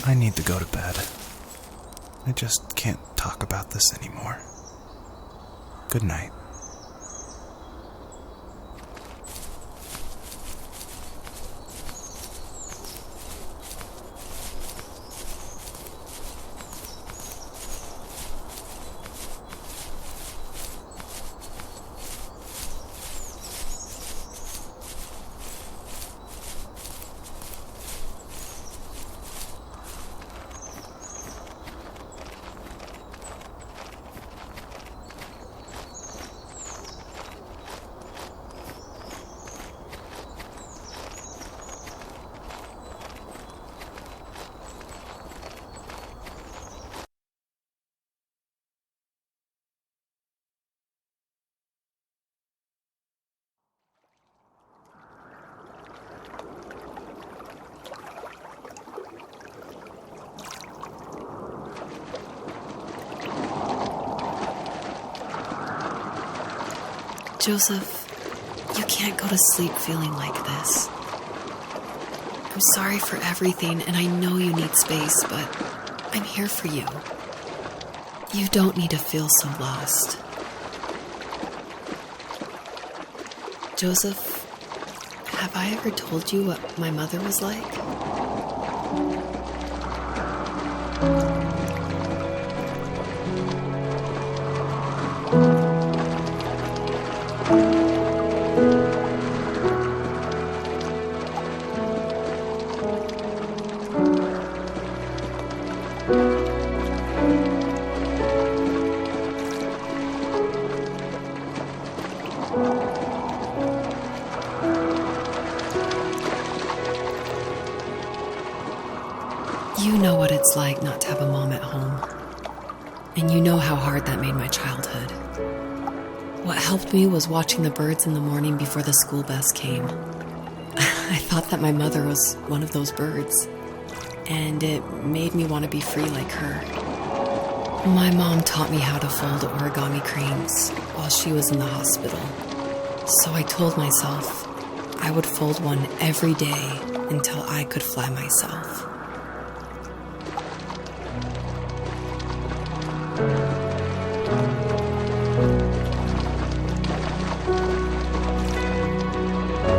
I need to go to bed. I just can't talk about this anymore. Good night. Joseph, you can't go to sleep feeling like this. I'm sorry for everything, and I know you need space, but I'm here for you. You don't need to feel so lost. Joseph, have I ever told you what my mother was like? You know what it's like not to have a mom at home. And you know how hard that made my childhood. What helped me was watching the birds in the morning before the school bus came. I thought that my mother was one of those birds, and it made me want to be free like her. My mom taught me how to fold origami cranes while she was in the hospital. So I told myself I would fold one every day until I could fly myself.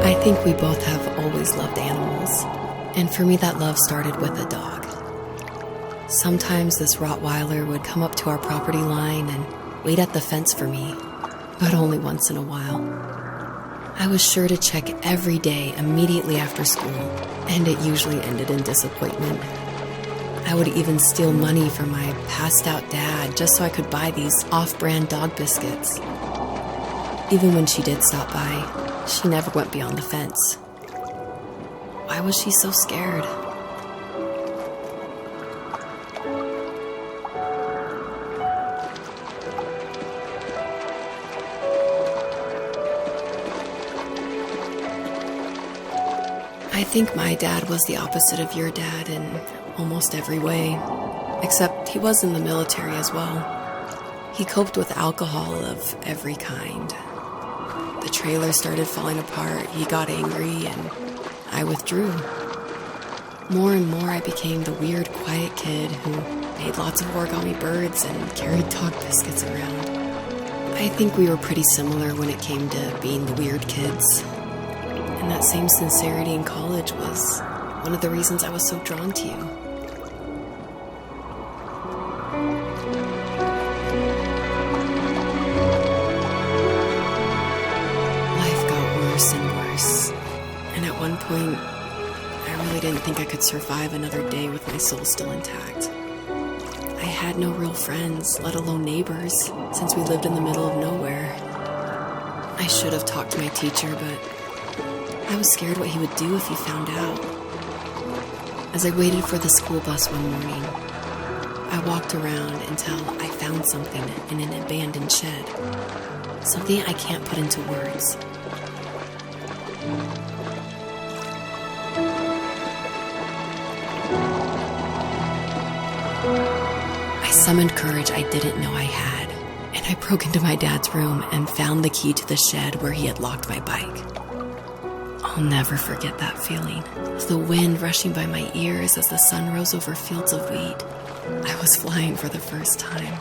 I think we both have always loved animals, and for me that love started with a dog. Sometimes this Rottweiler would come up to our property line and wait at the fence for me, but only once in a while. I was sure to check every day immediately after school, and it usually ended in disappointment. I would even steal money from my passed-out dad just so I could buy these off-brand dog biscuits. Even when she did stop by, she never went beyond the fence. Why was she so scared? I think my dad was the opposite of your dad in almost every way, except he was in the military as well. He coped with alcohol of every kind. The trailer started falling apart, he got angry, and I withdrew. More and more I became the weird, quiet kid who made lots of origami birds and carried dog biscuits around. I think we were pretty similar when it came to being the weird kids. And that same sincerity in college was one of the reasons I was so drawn to you. Life got worse and worse, and at one point, I really didn't think I could survive another day with my soul still intact. I had no real friends, let alone neighbors, since we lived in the middle of nowhere. I should have talked to my teacher, but I was scared what he would do if he found out. As I waited for the school bus one morning, I walked around until I found something in an abandoned shed. Something I can't put into words. I summoned courage I didn't know I had, and I broke into my dad's room and found the key to the shed where he had locked my bike. Oh I'll never forget that feeling. The wind rushing by my ears as the sun rose over fields of wheat. I was flying for the first time.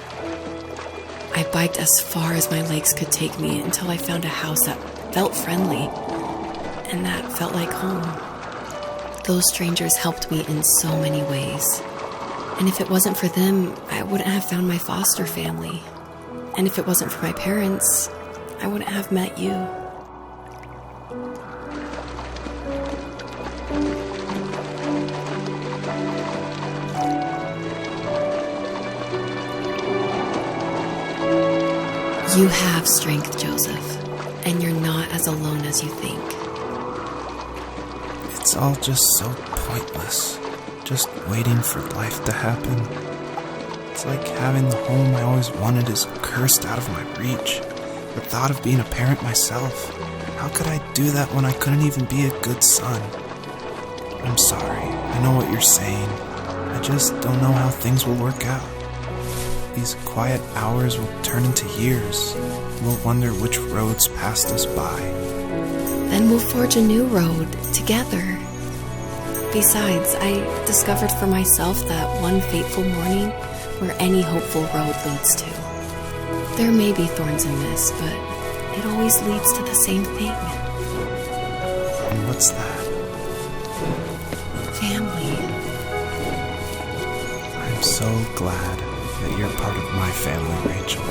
I biked as far as my legs could take me until I found a house that felt friendly and that felt like home. Those strangers helped me in so many ways. And if it wasn't for them, I wouldn't have found my foster family. And if it wasn't for my parents, I wouldn't have met you. You have strength, Joseph, and you're not as alone as you think. It's all just so pointless. Just waiting for life to happen. It's like having the home I always wanted is cursed out of my reach. The thought of being a parent myself. How could I do that when I couldn't even be a good son? I'm sorry. I know what you're saying. I just don't know how things will work out. These quiet hours will turn into years. We'll wonder which roads passed us by. Then we'll forge a new road together. Besides, I discovered for myself that one fateful morning where any hopeful road leads to. There may be thorns in this, but it always leads to the same thing. And what's that? Family. I'm so glad that you're part of my family, Rachel.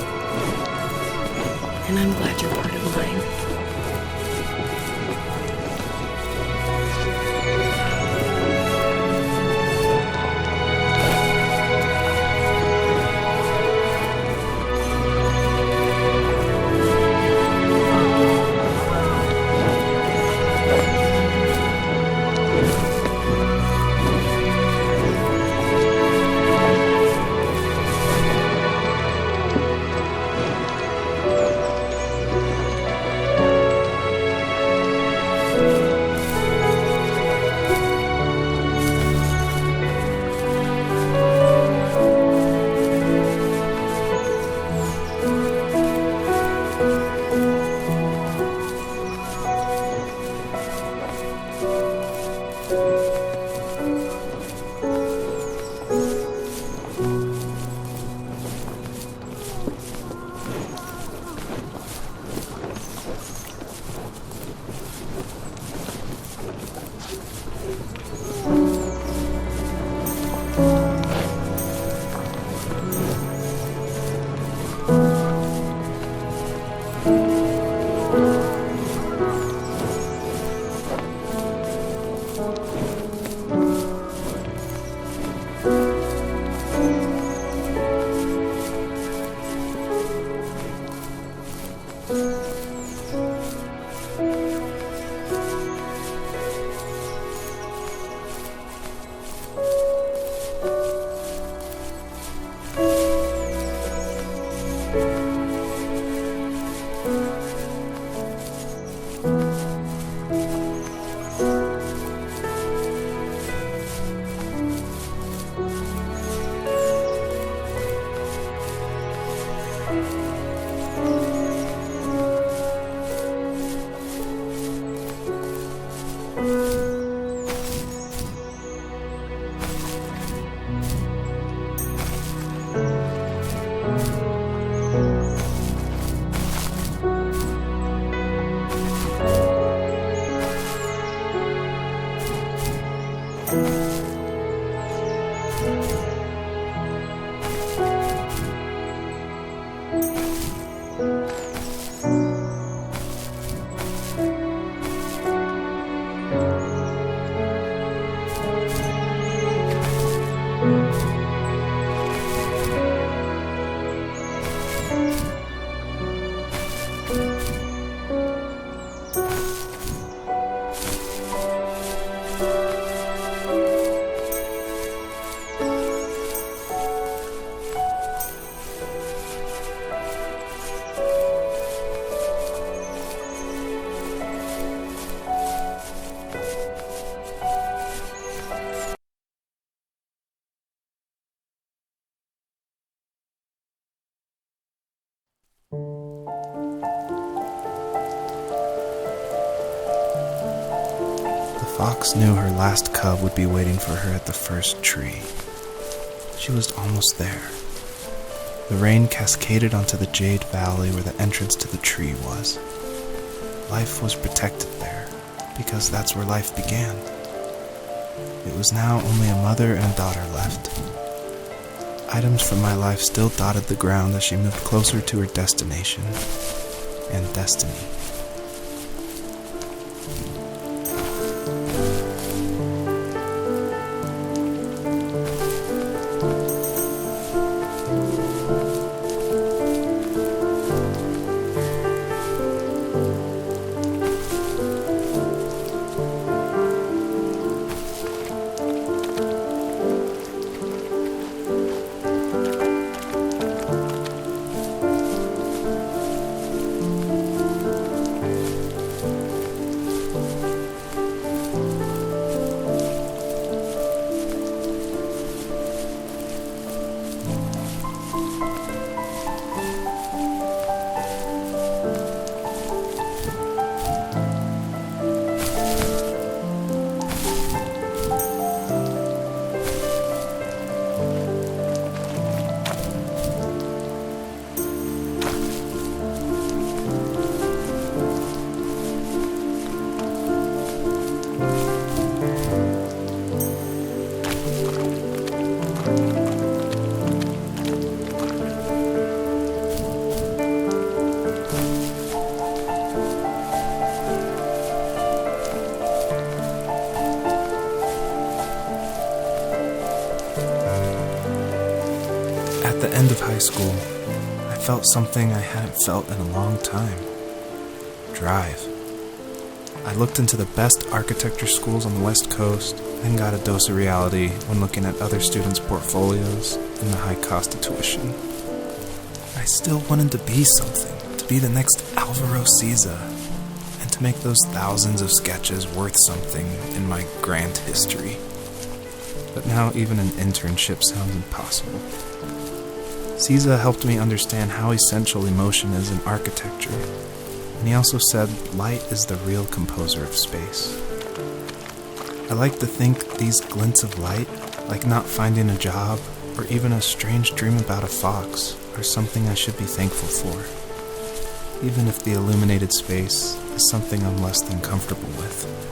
And I'm glad you're part of mine. fox knew her last cub would be waiting for her at the first tree. She was almost there. The rain cascaded onto the jade valley where the entrance to the tree was. Life was protected there, because that's where life began. It was now only a mother and a daughter left. Items from my life still dotted the ground as she moved closer to her destination and destiny. At the end of high school, I felt something I hadn't felt in a long time. Drive. I looked into the best architecture schools on the West Coast, then got a dose of reality when looking at other students' portfolios and the high cost of tuition. I still wanted to be something, to be the next Alvaro Siza, and to make those thousands of sketches worth something in my grand history. But now even an internship sounds impossible. Siza helped me understand how essential emotion is in architecture, and he also said light is the real composer of space. I like to think these glints of light, like not finding a job or even a strange dream about a fox, are something I should be thankful for, even if the illuminated space is something I'm less than comfortable with.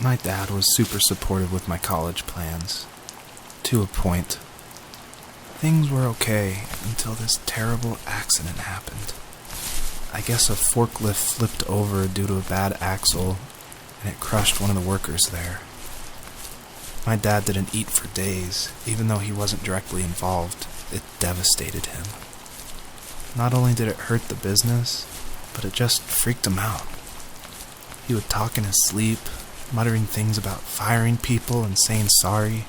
My dad was super supportive with my college plans. To a point. Things were okay until this terrible accident happened. I guess a forklift flipped over due to a bad axle, and it crushed one of the workers there. My dad didn't eat for days, even though he wasn't directly involved. It devastated him. Not only did it hurt the business, but it just freaked him out. He would talk in his sleep, muttering things about firing people and saying sorry.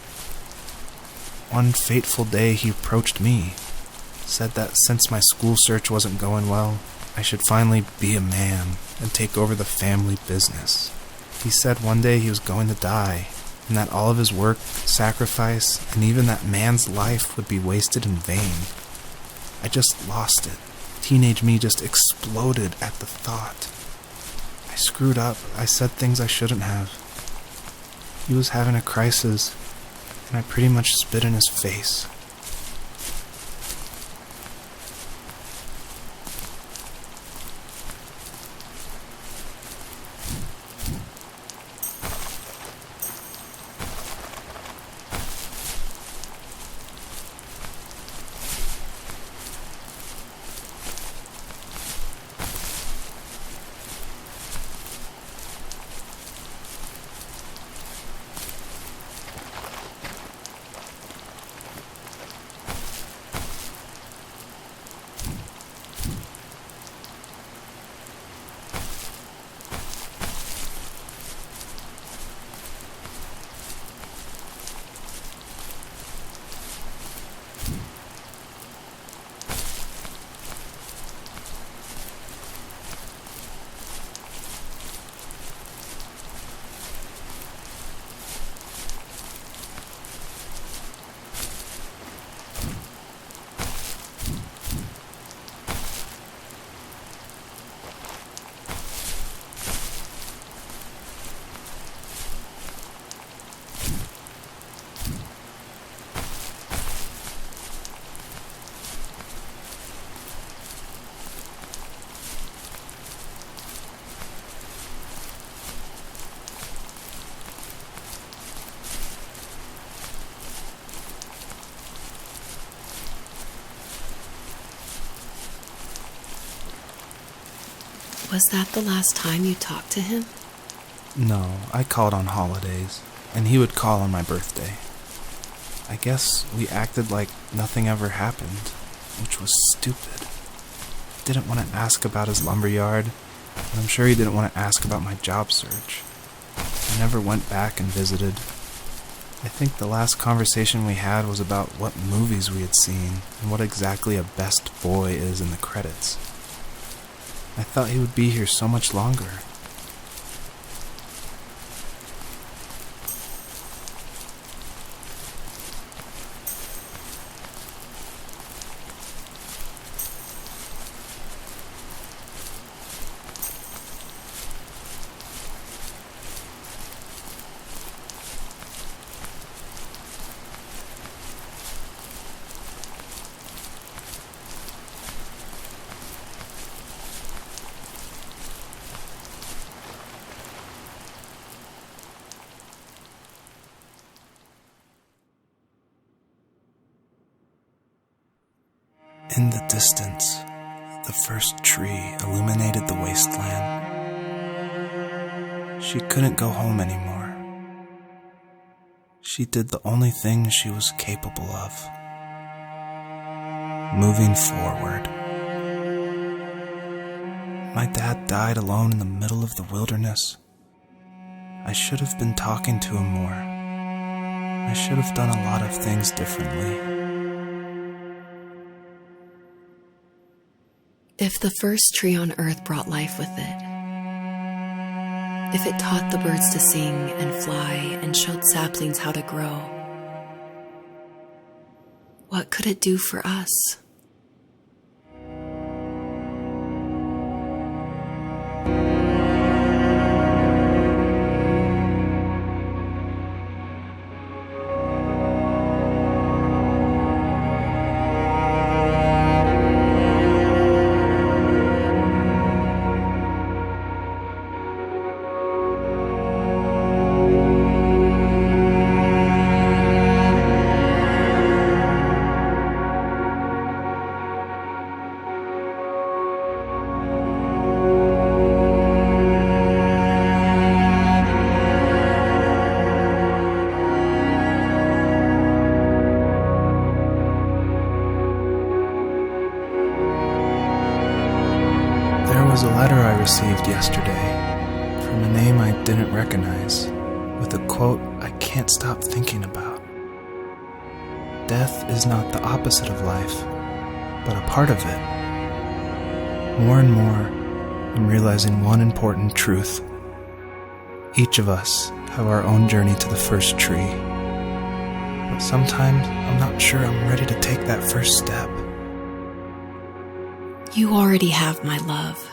One fateful day he approached me, said that since my school search wasn't going well, I should finally be a man and take over the family business. He said one day he was going to die, and that all of his work, sacrifice, and even that man's life would be wasted in vain. I just lost it. Teenage me just exploded at the thought. I screwed up. I said things I shouldn't have. He was having a crisis, and I pretty much spit in his face. Was that the last time you talked to him? No, I called on holidays, and he would call on my birthday. I guess we acted like nothing ever happened, which was stupid. Didn't want to ask about his lumberyard, and I'm sure he didn't want to ask about my job search. I never went back and visited. I think the last conversation we had was about what movies we had seen and what exactly a best boy is in the credits. I thought he would be here so much longer. In the distance, the first tree illuminated the wasteland. She couldn't go home anymore. She did the only thing she was capable of. Moving forward. My dad died alone in the middle of the wilderness. I should have been talking to him more. I should have done a lot of things differently. If the first tree on earth brought life with it, if it taught the birds to sing and fly and showed saplings how to grow, what could it do for us? was a letter I received yesterday from a name I didn't recognize, with a quote I can't stop thinking about. Death is not the opposite of life, but a part of it. More and more, I'm realizing one important truth. Each of us have our own journey to the first tree. But sometimes I'm not sure I'm ready to take that first step. You already have my love.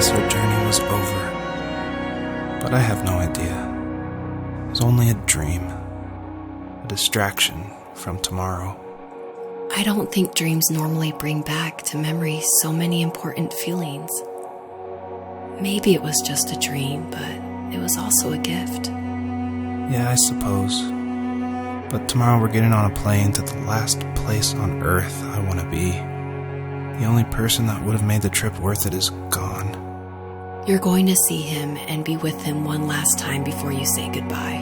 Her journey was over, but I have no idea. It was only a dream, a distraction from tomorrow. I don't think dreams normally bring back to memory so many important feelings. Maybe it was just a dream, but it was also a gift. Yeah, I suppose. But tomorrow we're getting on a plane to the last place on Earth I want to be. The only person that would have made the trip worth it is gone. You're going to see him and be with him one last time before you say goodbye.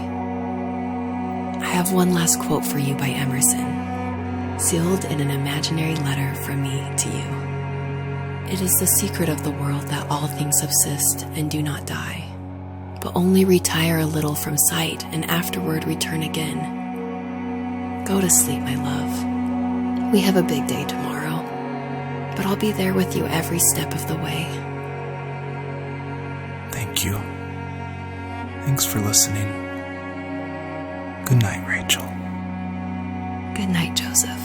I have one last quote for you by Emerson, sealed in an imaginary letter from me to you. It is the secret of the world that all things subsist and do not die, but only retire a little from sight and afterward return again. Go to sleep, my love. We have a big day tomorrow, but I'll be there with you every step of the way. Thank you. Thanks for listening. Good night, Rachel. Good night, Joseph.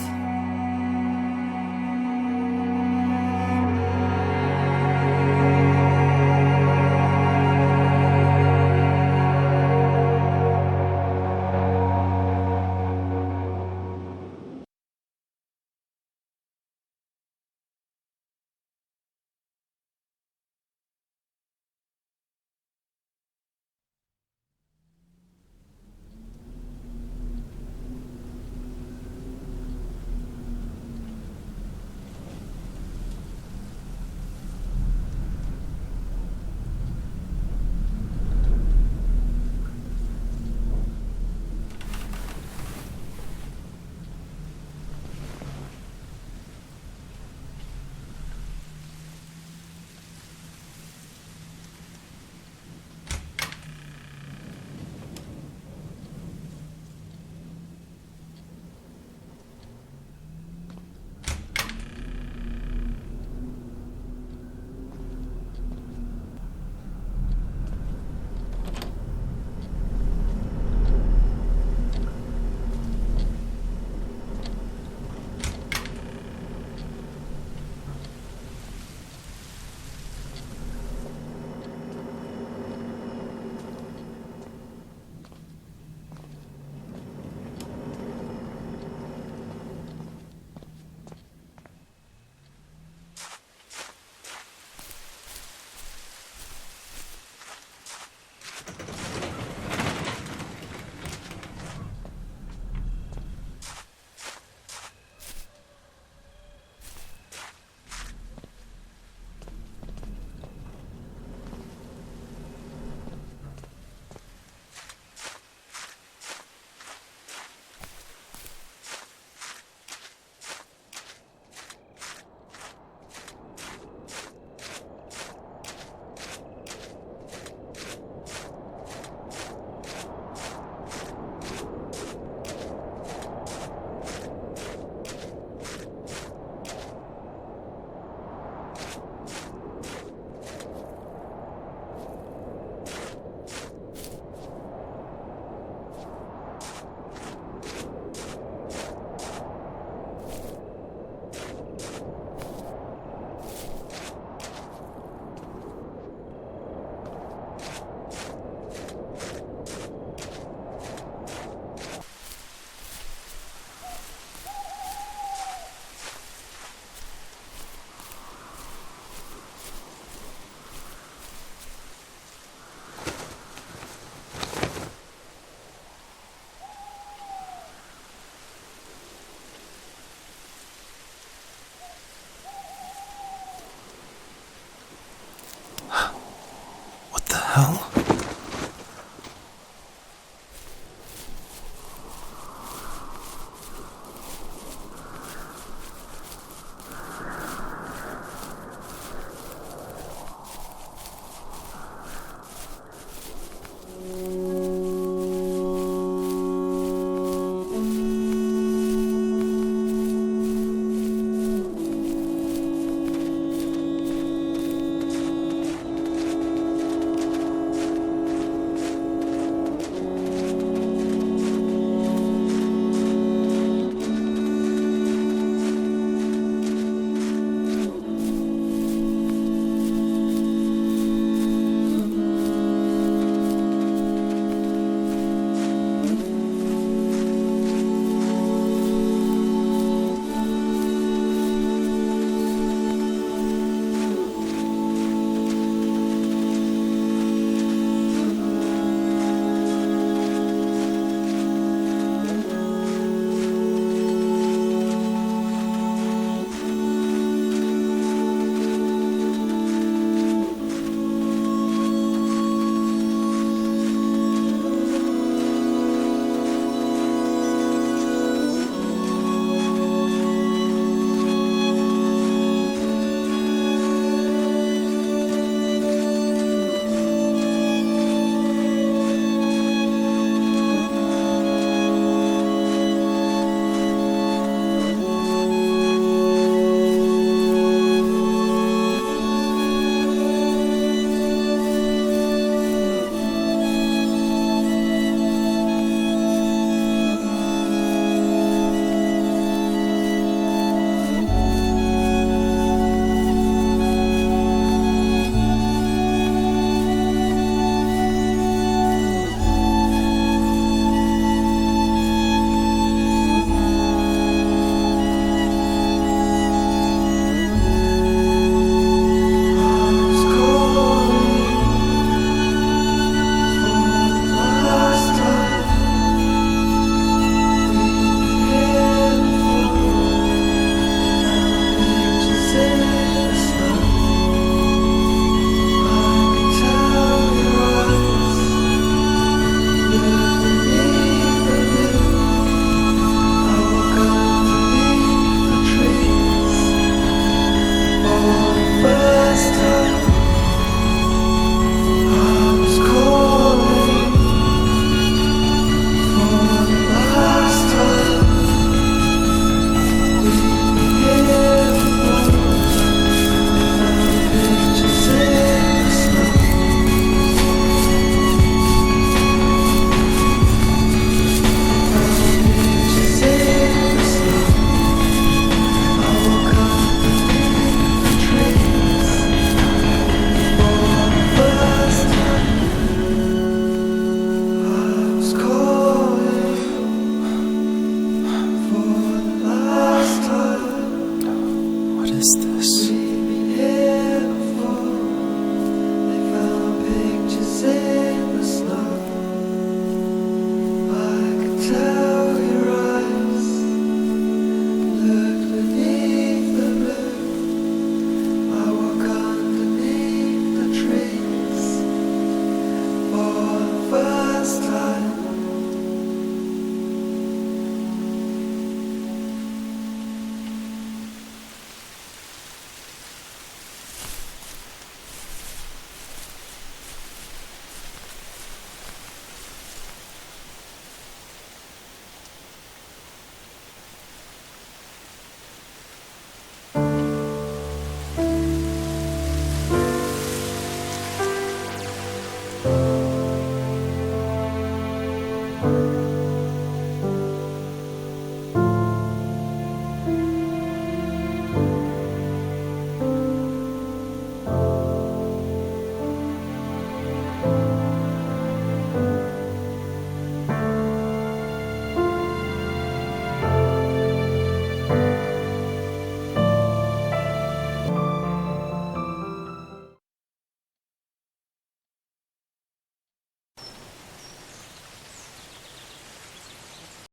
hell?